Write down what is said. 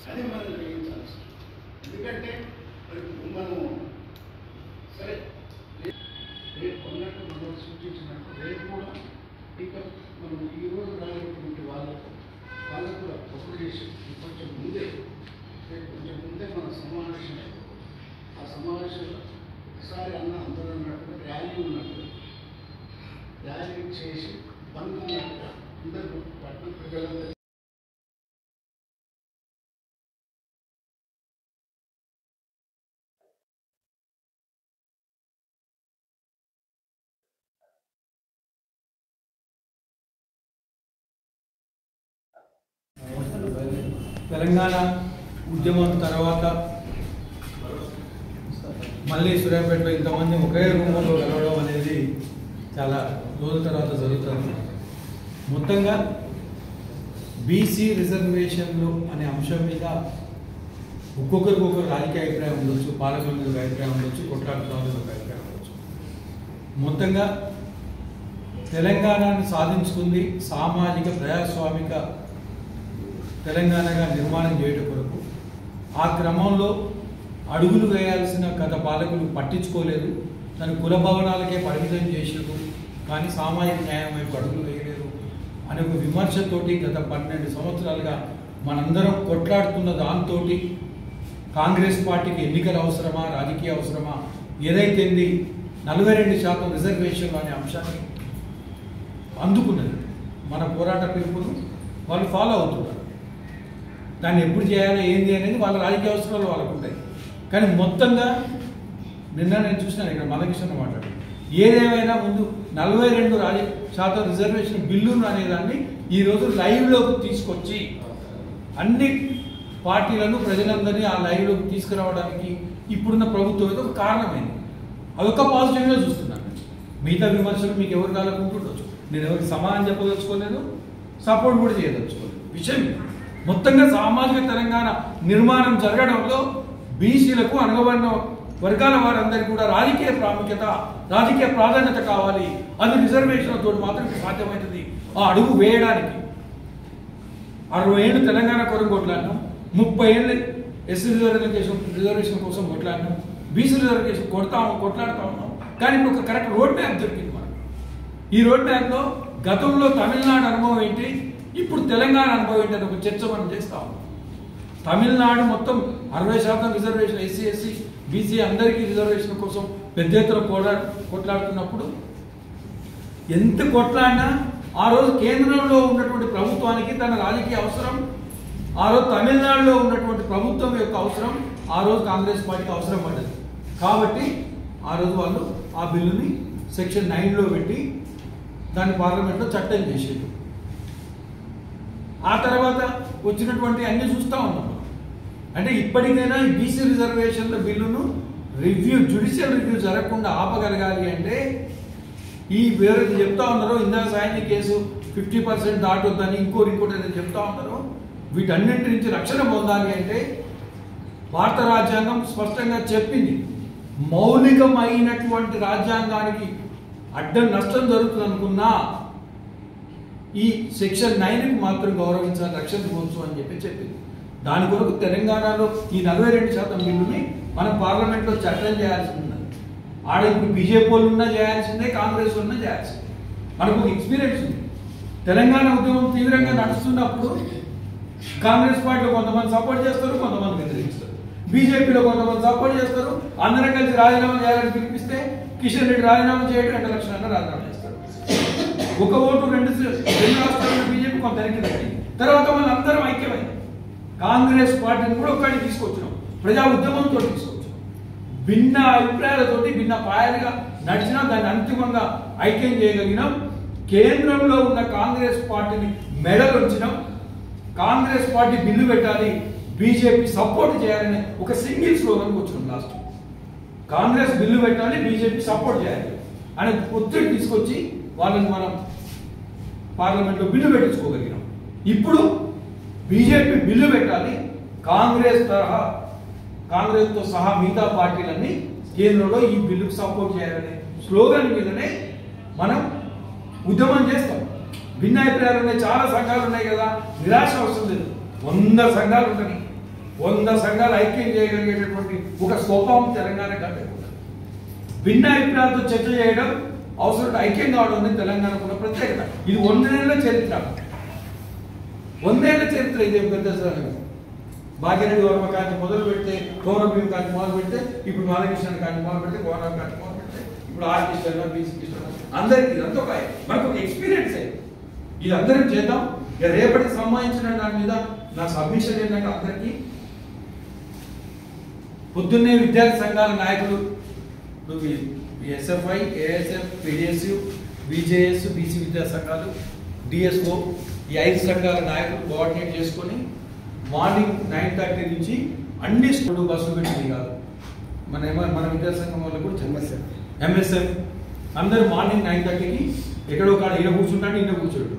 అది మనం గ్రహించాల్సి. ఎందుకంటే మనం సరే రేపు కొన్నట్టు మనం సూచించినట్టు రేపు కూడా ఇంకా మనం ఈరోజు రాలేటువంటి వాళ్ళకు కూడా ఒకటి చేసి కొంచెం ముందే మన సమావేశం ఆ సమావేశంలో ఒకసారి అందరూ అన్నట్టు ర్యాలీ ఉన్నట్టు ర్యాలీ చేసి పనుకున్నట్టుగా అందరూ పట్టణ ప్రజలందరూ తెలంగాణ ఉద్యమం తర్వాత మళ్ళీ సూర్యాపేటలో ఇంతమంది ఒకే రూపంలో కలవడం అనేది చాలా రోజుల తర్వాత జరుగుతుంది. మొత్తంగా బీసీ రిజర్వేషన్లు అనే అంశం మీద ఒక్కొక్కరికి ఒక్కొక్క రాజకీయ అభిప్రాయం ఉండొచ్చు, పాలకుల మీద ఒక అభిప్రాయం ఉండొచ్చు, కొట్లాడుతున్న మీద ఒక అభిప్రాయం ఉండొచ్చు. మొత్తంగా తెలంగాణను సాధించుకుంది సామాజిక ప్రజాస్వామిక తెలంగాణగా నిర్మాణం చేయడం కొరకు. ఆ క్రమంలో అడుగులు వేయాల్సిన గత పాలకులు పట్టించుకోలేదు, దాని కుల భవనాలకే పరిమితం చేసారు, కానీ సామాజిక న్యాయం వైపు అడుగులు వేయలేదు అనే ఒక విమర్శతోటి గత 12 సంవత్సరాలుగా మనందరం కొట్లాడుతున్న దాంతో కాంగ్రెస్ పార్టీకి ఎన్నికలు అవసరమా, రాజకీయ అవసరమా, ఏదైతే 42% రిజర్వేషన్లు అనే అంశాన్ని అందుకున్నది. మన పోరాట పిలుపును వాళ్ళు ఫాలో అవుతున్నారు. దాన్ని ఎప్పుడు చేయాలి ఏంది అనేది వాళ్ళ రాజకీయ అవసరాలు వాళ్ళకు ఉంటాయి. కానీ మొత్తంగా నిన్న నేను చూసినాను ఇక్కడ మల్లకృష్ణ మాట్లాడు, ఏదేమైనా ముందు 42% రిజర్వేషన్ బిల్లును అనేదాన్ని ఈరోజు లైవ్లోకి తీసుకొచ్చి అన్ని పార్టీలను ప్రజలందరినీ ఆ లైవ్లోకి తీసుకురావడానికి ఇప్పుడున్న ప్రభుత్వం ఏదో ఒక కారణమైంది. అదొక పాజిటివ్గా చూస్తున్నాను. మిగతా విమర్శలు మీకు ఎవరు కాలకుంటుండొచ్చు, నేను ఎవరికి సమాధానం చెప్పదలుచుకోలేదు, సపోర్ట్ కూడా చేయదలుచుకోలేదు. విషయం మొత్తంగా సామాజిక తెలంగాణ నిర్మాణం జరగడంలో బీసీలకు అనగబడిన వర్గాల వారందరికీ కూడా రాజకీయ ప్రాముఖ్యత, రాజకీయ ప్రాధాన్యత కావాలి. అది రిజర్వేషన్లతో మాత్రమే సాధ్యమవుతుంది. ఆ అడుగు వేయడానికి 60 ఏళ్ళు తెలంగాణ కొరకు కొట్లాడినాం, 30 ఏళ్ళు ఎస్సీ రిజర్వేషన్ కోసం కొట్లాడినాం, బీసీ రిజర్వేషన్ కొట్లాడుతూ ఉన్నాం. కానీ ఇప్పుడు ఒక కరెక్ట్ రోడ్ మ్యాప్ దొరికింది మనకు. ఈ రోడ్ మ్యాప్లో గతంలో తమిళనాడు అనుభవం ఏంటి, ఇప్పుడు తెలంగాణ అనుభవం ఏంటి అని ఒక చర్చ మనం చేస్తా ఉన్నాం. తమిళనాడు మొత్తం 60% రిజర్వేషన్ ఎస్సీ ఎస్సీ బీసీ అందరికీ రిజర్వేషన్ కోసం పెద్ద ఎత్తున కొట్లాడుతున్నప్పుడు ఎంత కొట్లాడినా ఆ రోజు కేంద్రంలో ఉన్నటువంటి ప్రభుత్వానికి తన రాజకీయ అవసరం, ఆ రోజు తమిళనాడులో ఉన్నటువంటి ప్రభుత్వం యొక్క అవసరం, ఆ రోజు కాంగ్రెస్ పార్టీకి అవసరం పడ్డది. కాబట్టి ఆ రోజు వాళ్ళు ఆ బిల్లుని సెక్షన్ 9లో పెట్టి దాన్ని పార్లమెంట్లో చట్టం చేసేది. ఆ తర్వాత వచ్చినటువంటి అన్ని చూస్తూ ఉన్నాం. అంటే ఇప్పటికైనా బీసీ రిజర్వేషన్ల బిల్లును జ్యుడిషియల్ రివ్యూ జరగకుండా ఆపగలగాలి అంటే ఈ వేరే చెప్తా ఉన్నారో ఇందాక సాయని కేసు 50% దాటొద్దని ఇంకోటి ఏదైతే చెప్తా ఉన్నారో వీటన్నింటి నుంచి రక్షణ పొందాలి అంటే భారత రాజ్యాంగం స్పష్టంగా చెప్పింది, మౌలికమైనటువంటి రాజ్యాంగానికి అడ్డం నష్టం జరుగుతుంది అనుకున్నా ఈ సెక్షన్ 9కి మాత్రం గౌరవించాలి, రక్షణ ఇవ్వచ్చు అని చెప్పింది. దాని కొరకు తెలంగాణలో ఈ 42% బిల్లుని మనం పార్లమెంట్లో చట్టం చేయాల్సి ఉన్నది. ఆడ ఇప్పుడు బీజేపీ వాళ్ళు ఉన్నా చేయాల్సిందే, కాంగ్రెస్ ఉన్నా చేయాల్సిందే. మనకు ఒక ఎక్స్పీరియన్స్ ఉంది. తెలంగాణ ఉద్యమం తీవ్రంగా నడుస్తున్నప్పుడు కాంగ్రెస్ పార్టీలో కొంతమంది సపోర్ట్ చేస్తారు, కొంతమంది వ్యతిరేకిస్తారు. బీజేపీలో కొంతమంది సపోర్ట్ చేస్తారు, అందరం కలిసి రాజీనామా చేయాలని పిలిపిస్తే కిషన్ రెడ్డి రాజీనామా చేయడం 2 లక్షల రాజీనామా చేస్తారు. ఒక ఓటు రెండు రాష్ట్రాల్లో బీజేపీ కొంత వెనక్కి తగ్గింది. తర్వాత మనం అందరం ఐక్యమైంది. కాంగ్రెస్ పార్టీని కూడా ఒక్కడికి తీసుకొచ్చినాం, ప్రజా ఉద్యమంతో తీసుకొచ్చినాం. భిన్న అభిప్రాయాలతోటి భిన్న పాయాలుగా నడిచినా దాన్ని అంతిమంగా ఐక్యం చేయగలిగినాం. కేంద్రంలో ఉన్న కాంగ్రెస్ పార్టీని మెడలుంచినాం. కాంగ్రెస్ పార్టీ బిల్లు పెట్టాలి, బీజేపీ సపోర్ట్ చేయాలని ఒక సింగిల్ స్లోగన్కి వచ్చినాం. లాస్ట్ కాంగ్రెస్ బిల్లు పెట్టాలి, బీజేపీ సపోర్ట్ చేయాలి అనే ఒత్తిడి తీసుకొచ్చి వాళ్ళని మనం పార్లమెంట్లో బిల్లు పెట్టించుకోగలిగినాం. ఇప్పుడు బీజేపీ బిల్లు పెట్టాలి, కాంగ్రెస్తో సహా మిగతా పార్టీలన్నీ కేంద్రంలో ఈ బిల్లుకు సపోర్ట్ చేయాలనే స్లోగన్ మీదనే మనం ఉద్యమం చేస్తాం. భిన్నాభిప్రాయాలు ఉన్నాయి, చాలా సంఘాలు ఉన్నాయి కదా, నిరాశ అవసరం లేదు. 100 సంఘాలు ఉంటాయి, 100 సంఘాలు ఐక్యం చేయగలిగేటటువంటి ఒక స్వభావం తెలంగాణ కంటే భిన్న అభిప్రాయాలతో చర్చ చేయడం అవసరం, ఐక్యం కావడం అనేది తెలంగాణకు ఉన్న ప్రత్యేకత. ఇది 100 ఏళ్ల చరిత్ర, 100 ఏళ్ల చరిత్ర. ఇదే పెద్ద భాగ్యరెడ్డి వర్మ కాంతి మొదలు పెడితే, గౌరవభీం కాంతి మొదలు పెడితే, ఇప్పుడు బాలకృష్ణ కాంతి మొదలు పెడితే, గౌరవ కాంతి మొదలు పెడితే, ఇప్పుడు ఆర్టిస్ట్ బీసీ అందరికీ ఇదంతా మనకు ఒక ఎక్స్పీరియన్స్ అయ్యింది. ఇది అందరం చేద్దాం. ఇక రేపటికి సంబంధించిన దాని మీద నా సబ్మిషన్ ఏంటంటే అందరికీ పొద్దున్నే విద్యార్థి సంఘాల నాయకులు SFI, ASF, PDSU, BJS, BC విద్యా సంఘాలు, డిఎస్ఓ ఈ 5 సంఘాల నాయకులు కోఆర్డినేట్ చేసుకొని మార్నింగ్ 9:30 నుంచి అన్ని స్కూల్ బస్సులు పెట్టింది కాదు, మన విద్యా సంఘం వాళ్ళు కూడా ఎంఎస్ఎఫ్ అందరూ మార్నింగ్ 9:30కి ఎక్కడో కాడ ఈడ కూర్చుంటాడు, ఈడ కూర్చోడు.